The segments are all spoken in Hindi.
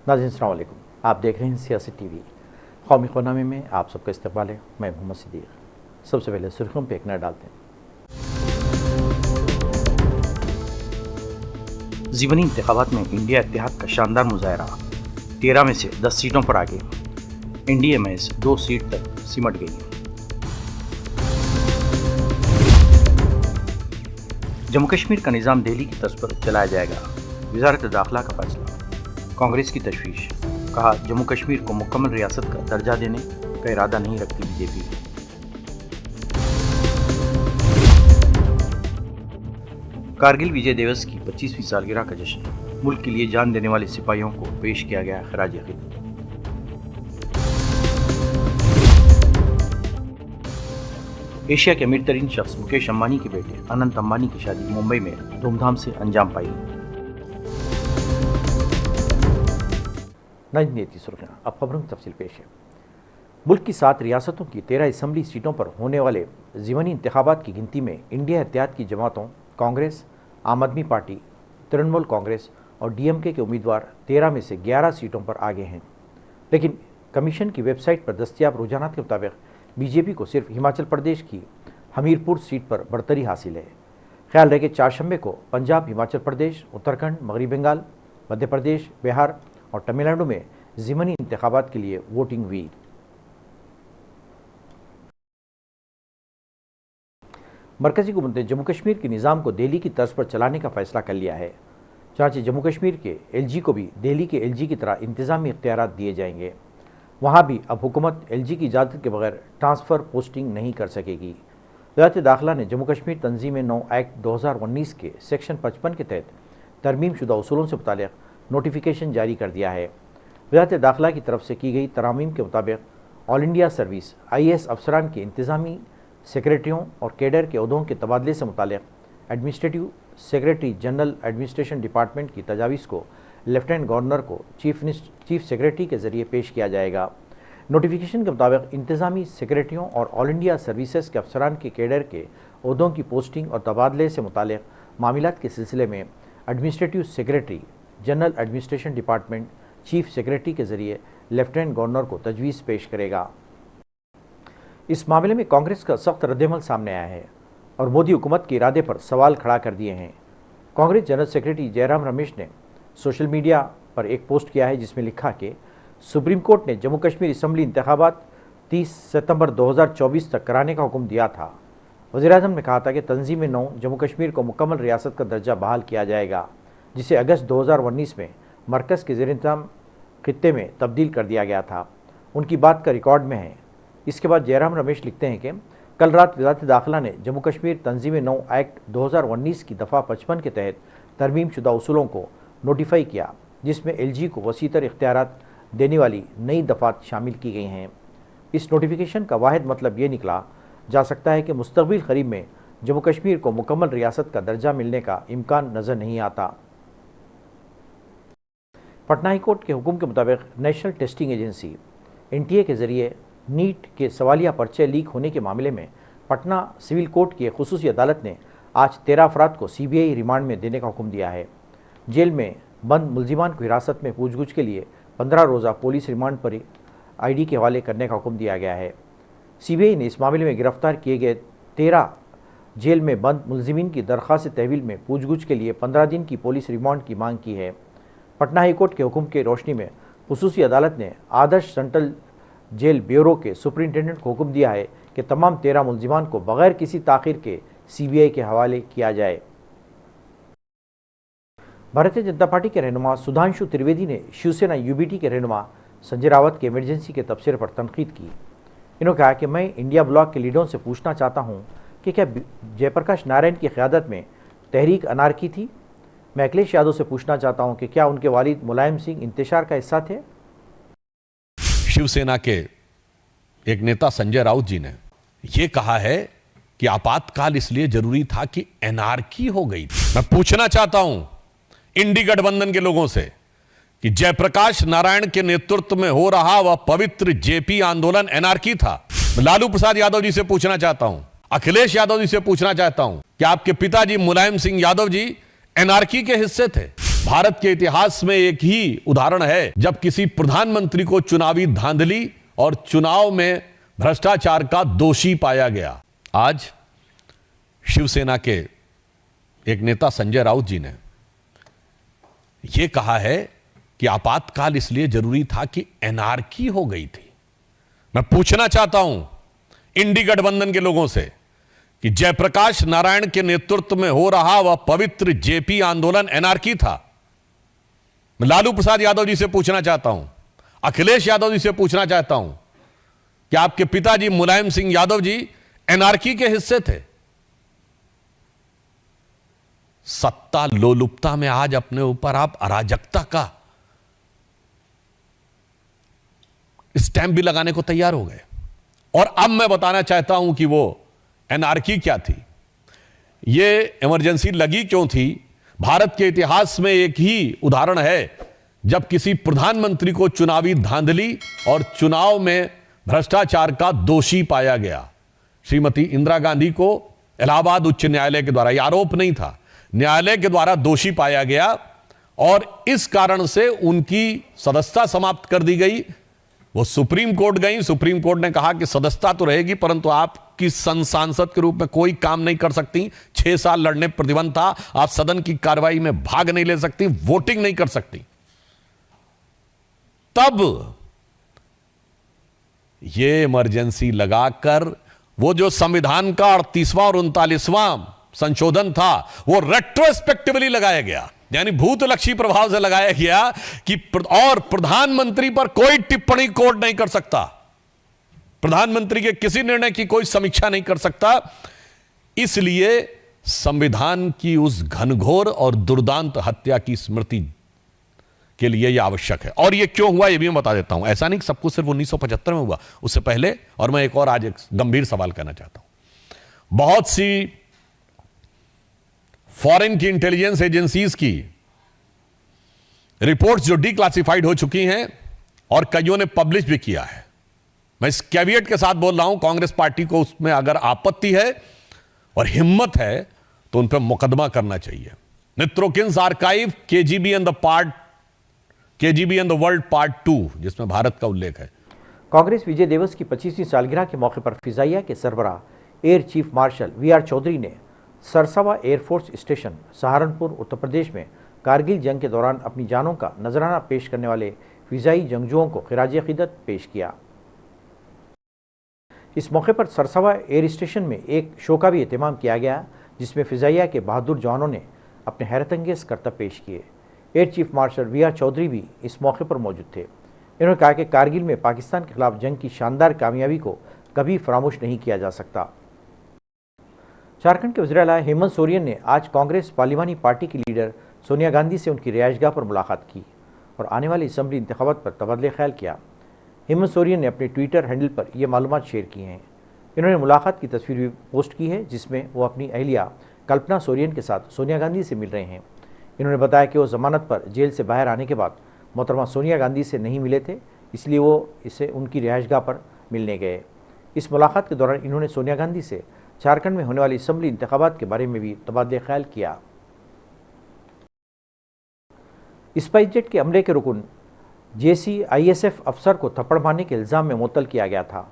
नाज़रीन अस्सलाम वालेकुम, आप देख रहे हैं सियासी टीवी। कौमी ख़ुनामे में आप सबका इस्तकबाल है। मैं मोहम्मद सिद्दीक़। सबसे पहले सुर्खियों पे एक नज़र डालते हैं। ज़ीवनी इंतखाबात में इंडिया इत्तेहाद का शानदार मुजाहरा, 13 में से 10 सीटों पर आगे। एनडीए महज 2 सीट तक सिमट गई। जम्मू कश्मीर का निज़ाम दिल्ली की तर्ज पर चलाया जाएगा, वज़ारत दाखिला का फैसला। कांग्रेस की तशवीश, कहा जम्मू कश्मीर को मुकम्मल रियासत का दर्जा देने का इरादा नहीं रखती बीजेपी। कारगिल विजय दिवस की 25वीं सालगिरह का जश्न, मुल्क के लिए जान देने वाले सिपाहियों को पेश किया गया खराज अक़ीदत। एशिया के अमीर तरीन शख्स मुकेश अंबानी के बेटे अनंत अंबानी की शादी मुंबई में धूमधाम से अंजाम पाई। नई सुर्खियां, अब खबरों की तफसील पेश है। मुल्क की 7 रियासतों की 13 असम्बली सीटों पर होने वाले ज़ीवनी इंतखाबात की गिनती में इंडिया इत्तेहाद की जमातों कांग्रेस, आम आदमी पार्टी, तृणमूल कांग्रेस और डीएमके के उम्मीदवार 13 में से 11 सीटों पर आगे हैं। लेकिन कमीशन की वेबसाइट पर दस्तियाब रुझानात के मुताबिक बीजेपी को सिर्फ हिमाचल प्रदेश की हमीरपुर सीट पर बढ़तरी हासिल है। ख्याल रहे कि 4 शंबे को पंजाब, हिमाचल प्रदेश, उत्तराखंड, मगरबी बंगाल, मध्य प्रदेश, बिहार और तमिलनाडु में ज़ीमनी इंतखाबात के लिए वोटिंग हुई। मरकजी हुकूमत ने जम्मू कश्मीर के निज़ाम को दिल्ली की तर्ज पर चलाने का फैसला कर लिया है। चनांचे जम्मू कश्मीर के एलजी को भी दिल्ली के एलजी की तरह इंतज़ामी इख्तियारात दिए जाएंगे। वहाँ भी अब हुकूमत एलजी की इजाज़त के बगैर ट्रांसफ़र पोस्टिंग नहीं कर सकेगी। वज़ारत दाखिला ने जम्मू कश्मीर तंजीम-ए-नौ एक्ट 2019 के सेक्शन 55 के तहत तरमीम शुदा उसूलों से मुताल्लिक़ नोटिफिकेशन जारी कर दिया है। वज़ारत दाखिला की तरफ से की गई तरामीम के मुताबिक ऑल इंडिया सर्विस IAS अफसरान के इंतज़ामी सेक्रेटरियों और कैडर के अहदों के तबादले से मुताल्लिक़ administrative secretary general administration department की तजावीज़ को लेफ्टिनेंट गवर्नर को चीफ सेक्रेटरी के ज़रिए पेश किया जाएगा। नोटिफिकेशन के मुताबिक इंतज़ामी सेक्रेटरियों और ऑल इंडिया सर्विसेज के अफसरान के कैडर के अहदों की पोस्टिंग और तबादले से मुताल्लिक़ मामलात के सिलसिले में administrative secretary general administration department chief secretary के ज़रिए लेफ्टिनेंट गवर्नर को तजवीज़ पेश करेगा। इस मामले में कांग्रेस का सख्त रद्दअमल सामने आया है और मोदी हुकूमत के इरादे पर सवाल खड़ा कर दिए हैं। कांग्रेस जनरल सेक्रेटरी जयराम रमेश ने सोशल मीडिया पर एक पोस्ट किया है जिसमें लिखा कि सुप्रीम कोर्ट ने जम्मू कश्मीर असम्बली इंतखाबात 30 सितंबर 2024 तक कराने का हुक्म दिया था। वज़ीर-ए-आज़म ने कहा था कि तंजीम-ए-नौ जम्मू कश्मीर को मुकम्मल रियासत का दर्जा बहाल किया जाएगा, जिसे अगस्त 2019 में मरकज़ के ज़ेर-इंतज़ाम खित्ते में तब्दील कर दिया गया था। उनकी बात का रिकॉर्ड में है। इसके बाद जयराम रमेश लिखते हैं कि कल रात वज़ारत दाखिला ने जम्मू कश्मीर तंजीम-ए-नौ एक्ट 2019 की दफ़ा 55 के तहत तरमीम शुदा उसूलों को नोटिफाई किया, जिसमें एलजी को वसीतर इख्तियारात देने वाली नई दफ़ात शामिल की गई हैं। इस नोटिफिकेशन का वाहिद मतलब ये निकला जा सकता है कि मुस्तक़बिल क़रीब में जम्मू कश्मीर को मुकम्मल रियासत का दर्जा मिलने का इम्कान नज़र नहीं आता। पटना हाई कोर्ट के हुक्म के मुताबिक नेशनल टेस्टिंग एजेंसी NTA के ज़रिए नीट के सवालिया पर्चे लीक होने के मामले में पटना सिविल कोर्ट की खुसूसी अदालत ने आज 13 अफराद को CBI रिमांड में देने का हुक्म दिया है। जेल में बंद मुलजिमान को हिरासत में पूछगछ के लिए 15 रोज़ा पुलिस रिमांड पर ID के हवाले करने का हुक्म दिया गया है। CBI ने इस मामले में गिरफ्तार किए गए 13 जेल में बंद मुलजिमीन की दरख्वास्त तहवील में पूछगछ के लिए 15 दिन की पुलिस रिमांड की मांग की है। पटना हाई कोर्ट के हुक्म की रोशनी में खुसूसी अदालत ने आदर्श सेंट्रल जेल ब्यूरो के सुपरिंटेंडेंट को हुक्म दिया है कि तमाम 13 मुलजिमान को बगैर किसी ताख़ीर के CBI के हवाले किया जाए। भारतीय जनता पार्टी के रहनुमा सुधांशु त्रिवेदी ने शिवसेना UBT के रहनुमा संजय रावत के इमरजेंसी के तबसरे पर तनकीद की। इन्होंने कहा कि मैं इंडिया ब्लॉक के लीडरों से पूछना चाहता हूँ कि क्या जयप्रकाश नारायण की क़यादत में तहरीक अनारकी थी। मैं अखिलेश यादव से पूछना चाहता हूं कि क्या उनके वालिद मुलायम सिंह इंतशार का हिस्सा थे। शिवसेना के एक नेता संजय राउत जी ने यह कहा है कि आपातकाल इसलिए जरूरी था कि एनार्की हो गई थी। मैं पूछना चाहता हूं इंडी गठबंधन के लोगों से कि जयप्रकाश नारायण के नेतृत्व में हो रहा वह पवित्र जेपी आंदोलन एनार्की था। मैं लालू प्रसाद यादव जी से पूछना चाहता हूं, अखिलेश यादव जी से पूछना चाहता हूं कि आपके पिताजी मुलायम सिंह यादव जी एनआरकी के हिस्से थे। भारत के इतिहास में एक ही उदाहरण है जब किसी प्रधानमंत्री को चुनावी धांधली और चुनाव में भ्रष्टाचार का दोषी पाया गया। आज शिवसेना के एक नेता संजय राउत जी ने यह कहा है कि आपातकाल इसलिए जरूरी था कि एनार्की हो गई थी। मैं पूछना चाहता हूं इंडी गठबंधन के लोगों से कि जयप्रकाश नारायण के नेतृत्व में हो रहा वह पवित्र जेपी आंदोलन एनार्की था। मैं लालू प्रसाद यादव जी से पूछना चाहता हूं, अखिलेश यादव जी से पूछना चाहता हूं कि आपके पिताजी मुलायम सिंह यादव जी एनार्की के हिस्से थे। सत्ता लोलुपता में आज अपने ऊपर आप अराजकता का स्टैंप भी लगाने को तैयार हो गए। और अब मैं बताना चाहता हूं कि वो एनार्की क्या थी, ये इमरजेंसी लगी क्यों थी। भारत के इतिहास में एक ही उदाहरण है जब किसी प्रधानमंत्री को चुनावी धांधली और चुनाव में भ्रष्टाचार का दोषी पाया गया। श्रीमती इंदिरा गांधी को इलाहाबाद उच्च न्यायालय के द्वारा, यह आरोप नहीं था, न्यायालय के द्वारा दोषी पाया गया और इस कारण से उनकी सदस्यता समाप्त कर दी गई। वो सुप्रीम कोर्ट गई, सुप्रीम कोर्ट ने कहा कि सदस्यता तो रहेगी परंतु आपकी सांसद के रूप में कोई काम नहीं कर सकती, 6 साल लड़ने प्रतिबंध था, आप सदन की कार्रवाई में भाग नहीं ले सकती, वोटिंग नहीं कर सकती। तब ये इमरजेंसी लगाकर वो जो संविधान का 38वां और 39वां संशोधन था वो रेट्रोस्पेक्टिवली लगाया गया, यानी भूतलक्षी प्रभाव से लगाया गया कि और प्रधानमंत्री पर कोई टिप्पणी कोर्ट नहीं कर सकता, प्रधानमंत्री के किसी निर्णय की कोई समीक्षा नहीं कर सकता। इसलिए संविधान की उस घनघोर और दुर्दांत हत्या की स्मृति के लिए यह आवश्यक है। और यह क्यों हुआ यह भी मैं बता देता हूं। ऐसा नहीं कि सब कुछ सिर्फ 1975 में हुआ, उससे पहले। और मैं एक और आज एक गंभीर सवाल करना चाहता हूं। बहुत सी फॉरेन की इंटेलिजेंस एजेंसीज की रिपोर्ट्स जो डिक्लासिफाइड हो चुकी हैं और कईयों ने पब्लिश भी किया है, मैं इस कैविएट के साथ बोल रहा हूं, कांग्रेस पार्टी को उसमें अगर आपत्ति है और हिम्मत है तो उन पर मुकदमा करना चाहिए। Mitrokhin's archive KGB and the world part 2, जिसमें भारत का उल्लेख है। कांग्रेस विजय दिवस की 25वीं सालगिरह के मौके पर फिजाइया के सरबराह air chief marshal VR Chaudhary ने सरसावा एयरफोर्स स्टेशन सहारनपुर उत्तर प्रदेश में कारगिल जंग के दौरान अपनी जानों का नजराना पेश करने वाले फिजाई जंगजुओं को खिराज अकीदत पेश किया। इस मौके पर सरसावा एयर स्टेशन में एक शो का भी एहतमाम किया गया, जिसमें फिजाइया के बहादुर जवानों ने अपने हैरतअंगेज करतब पेश किए। Air chief marshal VR Chaudhari भी इस मौके पर मौजूद थे। इन्होंने कहा कि कारगिल में पाकिस्तान के खिलाफ जंग की शानदार कामयाबी को कभी फरामोश नहीं किया जा सकता। झारखंड के वज़ीर आला हेमंत सोरेन ने आज कांग्रेस पार्लिमानी पार्टी की लीडर सोनिया गांधी से उनकी रिहाइशगाह पर मुलाकात की और आने वाले असम्बली इंतखाबात पर तबादले ख्याल किया। हेमंत सोरेन ने अपने ट्विटर हैंडल पर यह मालूमात शेयर की हैं। इन्होंने मुलाकात की तस्वीर भी पोस्ट की है, जिसमें वो अपनी अहलिया कल्पना सोरेन के साथ सोनिया गांधी से मिल रहे हैं। इन्होंने बताया कि वो जमानत पर जेल से बाहर आने के बाद मोहतरमा सोनिया गांधी से नहीं मिले थे, इसलिए वो इसे उनकी रिहाइशगाह पर मिलने गए। इस मुलाकात के दौरान इन्होंने सोनिया गांधी से झारखंड में होने वाली असम्बली इंतखाबात के बारे में भी तबादले ख्याल किया। स्पाइसजेट के अमले के रुकन JCISF अफसर को थप्पड़ मारने के इल्ज़ाम में मुअत्तल किया गया था।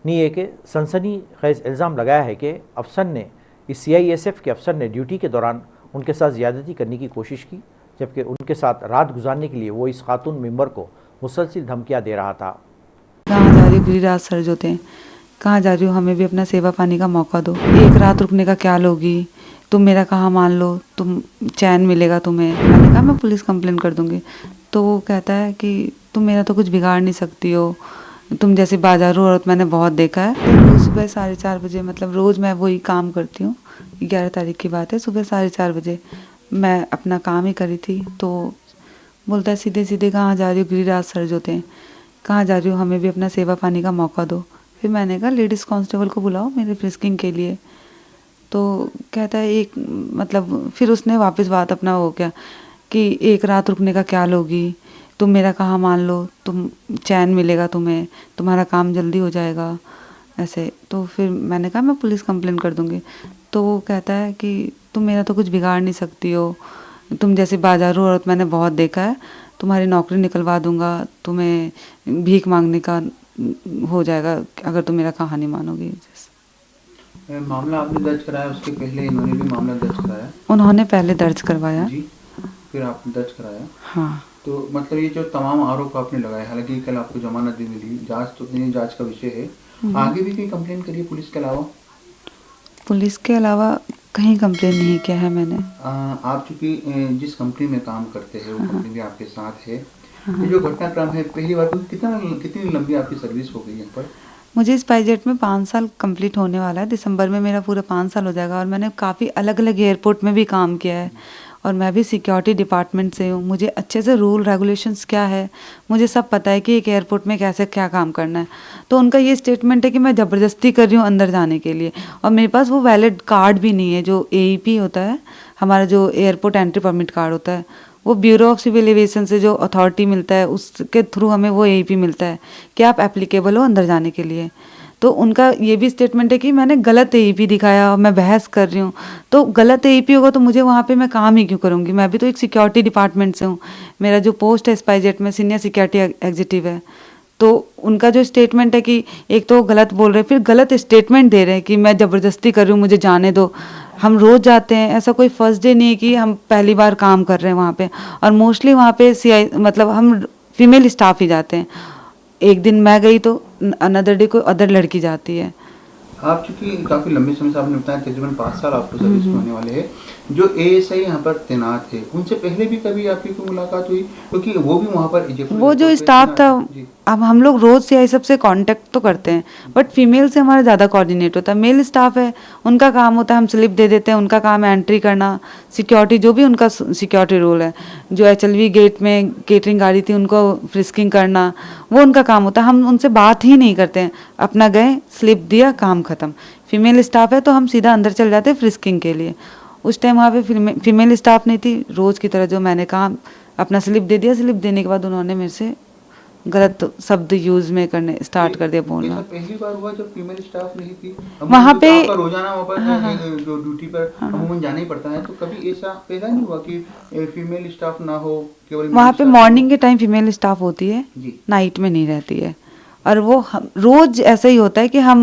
नीए के सनसनी खेज इल्ज़ाम लगाया है कि अफसर ने इस CISF के अफसर ने ड्यूटी के दौरान उनके साथ ज़्यादती करने की कोशिश की, जबकि उनके साथ रात गुजारने के लिए वो इस खातून मेंबर को मुसलसल धमकियाँ दे रहा था। कहाँ जा रही हो गिरिराज सर जो थे, कहाँ जा रही हो, हमें भी अपना सेवा पाने का मौका दो, एक रात रुकने का क्या लोगी, तुम मेरा कहाँ मान लो, तुम चैन मिलेगा तुम्हें। मैंने कहा मैं पुलिस कंप्लेन कर दूंगी। तो वो कहता है कि तुम मेरा तो कुछ बिगाड़ नहीं सकती हो, तुम जैसी बाजारू औरत मैंने बहुत देखा है। रोज सुबह 4:30 बजे, मतलब रोज़ मैं वही काम करती हूँ, 11 तारीख की बात है, सुबह 4:30 बजे मैं अपना काम ही करी थी। तो बोलता है सीधे सीधे कहाँ जा रही हो गिरिराज सर जो थे, कहाँ जा रही हो, हमें भी अपना सेवा पाने का मौका दो। फिर मैंने कहा लेडीज़ कांस्टेबल को बुलाओ मेरे फ्रिस्किंग के लिए। तो कहता है एक, मतलब फिर उसने वापस बात अपना हो गया कि एक रात रुकने का क्या लोगी, तुम मेरा कहाँ मान लो, तुम चैन मिलेगा तुम्हें, तुम्हारा काम जल्दी हो जाएगा ऐसे। तो फिर मैंने कहा मैं पुलिस कंप्लेन कर दूंगी। तो वो कहता है कि तुम मेरा तो कुछ बिगाड़ नहीं सकती हो, तुम जैसी बाजारू औरत मैंने बहुत देखा है, तुम्हारी नौकरी निकलवा दूंगा, तुम्हें भीख मांगने का हो जाएगा अगर तुम मेरा कहानी मानोगी। मामला आपने दर्ज कराया, उसके पहले इन्होंने भी मामला दर्ज कराया? उन्होंने पहले दर्ज करवाया जी, फिर आपने दर्ज कराया। हाँ। तो मतलब ये जो तमाम आरोप आपने लगाए, हालांकि कल आपको जमानत भी मिली, जांच तो नहीं, जांच का विषय है, आगे भी कोई कंप्लेन करिए पुलिस के अलावा? पुलिस के अलावा कहीं कंप्लेन नहीं किया है मैंने। आप चूंकि जिस कंपनी में काम करते हैं वो कंपनी भी आपके साथ है, ये जो घटनाक्रम है पहली बार कितनी लंबी आपकी सर्विस हो गई यहाँ पर? मुझे स्पाइसजेट में 5 साल कंप्लीट होने वाला है, दिसंबर में मेरा पूरा 5 साल हो जाएगा। और मैंने काफ़ी अलग अलग एयरपोर्ट में भी काम किया है और मैं भी सिक्योरिटी डिपार्टमेंट से हूँ। मुझे अच्छे से रूल रेगुलेशंस क्या है मुझे सब पता है कि एक एयरपोर्ट में कैसे क्या काम करना है। तो उनका ये स्टेटमेंट है कि मैं ज़बरदस्ती कर रही हूँ अंदर जाने के लिए, और मेरे पास वो वैलिड कार्ड भी नहीं है। जो AEP होता है, हमारा जो एयरपोर्ट एंट्री परमिट कार्ड होता है, वो ब्यूरो ऑफ सिविल एविएशन से जो अथॉरिटी मिलता है उसके थ्रू हमें वो AEP मिलता है कि आप एप्लीकेबल हो अंदर जाने के लिए। तो उनका ये भी स्टेटमेंट है कि मैंने गलत AEP दिखाया और मैं बहस कर रही हूँ। तो गलत AEP होगा तो मुझे वहाँ पे मैं काम ही क्यों करूँगी? मैं भी तो एक सिक्योरिटी डिपार्टमेंट से हूँ, मेरा जो पोस्ट है स्पाइसजेट में सीनियर सिक्योरिटी एग्जीक्यूटिव है। तो उनका जो स्टेटमेंट है कि एक तो गलत बोल रहे हैं, फिर गलत स्टेटमेंट दे रहे हैं कि मैं ज़बरदस्ती कर रही हूँ, मुझे जाने दो। हम रोज़ जाते हैं, ऐसा कोई फर्स्ट डे नहीं है कि हम पहली बार काम कर रहे हैं वहाँ पे। और मोस्टली वहाँ पे CI मतलब हम फीमेल स्टाफ ही जाते हैं। एक दिन मैं गई तो अनदर डे कोई अदर लड़की जाती है। आप चूंकि काफ़ी लंबे समय से आपने बताया तकरीबन 5 साल आपको सर्विस में होने वाले हैं, जो ASI यहाँ पर तैनात है उनसे पहले भी कभी आपकी कोई मुलाकात हुई? क्योंकि वो भी वहाँ पर वो जो स्टाफ था, अब हम लोग रोज़ CI सबसे कांटेक्ट तो करते हैं, बट फीमेल से हमारा ज़्यादा कोऑर्डिनेट होता है। मेल स्टाफ है, उनका काम होता है हम स्लिप दे देते हैं, उनका काम है एंट्री करना, सिक्योरिटी जो भी उनका सिक्योरिटी रोल है। जो HLV गेट में केटरिंग गाड़ी थी उनको फ्रिस्किंग करना, वो उनका काम होता है। हम उनसे बात ही नहीं करते हैं, अपना गए स्लिप दिया काम ख़त्म। फीमेल स्टाफ है तो हम सीधा अंदर चल जाते हैं फ्रिस्किंग के लिए। उस टाइम वहाँ पे फीमेल स्टाफ नहीं थी, रोज़ की तरह जो मैंने कहा अपना स्लिप दे दिया। स्लिप देने के बाद उन्होंने मेरे से गलत शब्द यूज में करने स्टार्ट कर दिया बोलना। पहली बार हुआ जब फीमेल स्टाफ नहीं थी वहाँ पे, तो रोजाना वहाँ पर जो ड्यूटी पर अमूमन जाना ही पड़ता है, तो कभी ऐसा पैदा नहीं हुआ कि फीमेल स्टाफ ना हो? केवल वहाँ पे मॉर्निंग के टाइम फीमेल स्टाफ होती है, नाइट में नहीं रहती है। और वो रोज ऐसा ही होता है कि हम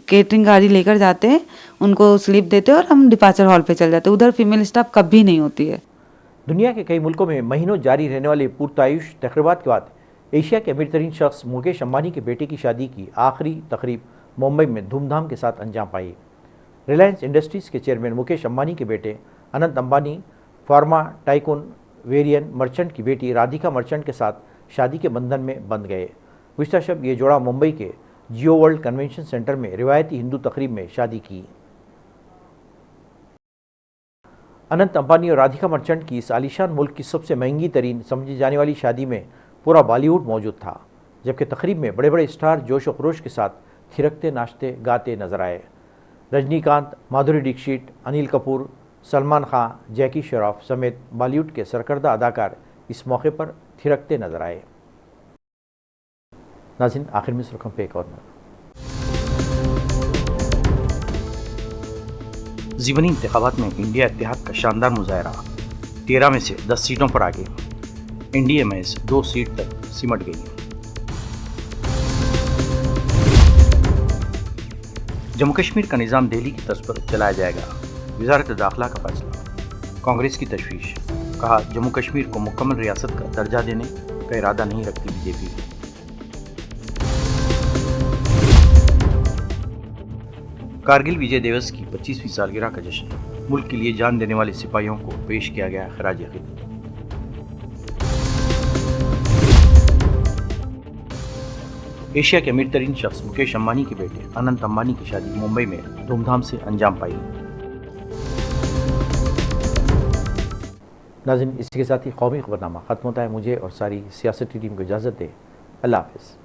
केटरिंग गाड़ी लेकर जाते हैं, उनको स्लिप देते हैं और हम डिपार्चर हॉल पे चल जाते हैं। उधर फीमेल स्टाफ कभी नहीं होती है। दुनिया के कई मुल्कों में महीनों जारी रहने वाले पुरतायुश तकरीबात के बाद एशिया के अमीर तरीन शख्स मुकेश अंबानी के बेटे की शादी की आखिरी तकरीब मुंबई में धूमधाम के साथ अंजाम पाई। रिलायंस इंडस्ट्रीज़ के चेयरमैन मुकेश अंबानी के बेटे Anant Ambani pharma tycoon वेरियन merchant की बेटी राधिका मर्चेंट के साथ शादी के बंधन में बंध गए। गुज़िश्ता शब ये जोड़ा मुंबई के जियो वर्ल्ड कन्वेंशन सेंटर में रिवायती हिंदू तकरीब में शादी की। अनंत अंबानी और राधिका मर्चेंट की इस आलीशान मुल्क की सबसे महंगी तरीन समझी जाने वाली शादी में पूरा बॉलीवुड मौजूद था, जबकि तकरीब में बड़े बड़े स्टार जोश व खरोश के साथ थिरकते नाचते गाते नजर आए। रजनीकांत, माधुरी दीक्षित, अनिल कपूर, सलमान खान, जैकी श्रॉफ समेत बॉलीवुड के सरकर्दा अदाकार इस मौके पर थिरकते नजर आए। नाज़रीन, आखिर में सुर्खियों पे एक और नज़र। ज़ीवनी इंतखाबात में इंडिया इत्तेहाद का शानदार मुजाहरा, 13 में से 10 सीटों पर आगे, NDA महज 2 सीट तक सिमट गई। जम्मू कश्मीर का निज़ाम दिल्ली की तर्ज पर चलाया जाएगा, वज़ारत दाखिला का फैसला। कांग्रेस की तशवीश, कहा जम्मू कश्मीर को मुकम्मल रियासत का दर्जा देने का इरादा नहीं रखती BJP। कारगिल विजय दिवस की 25वीं सालगिरह का जश्न, मुल्क के लिए जान देने वाले सिपाहियों को पेश किया गया खराज अक़ीदत। एशिया के अमीर तरीन शख्स मुकेश अंबानी के बेटे अनंत अंबानी की शादी मुंबई में धूमधाम से अंजाम पाई। नाज़रीन, इसी के साथ ही कौमी खबरनामा खत्म होता है। मुझे और सारी सियासती टीम को इजाज़त दे। अल्लाह हाफ़िज़।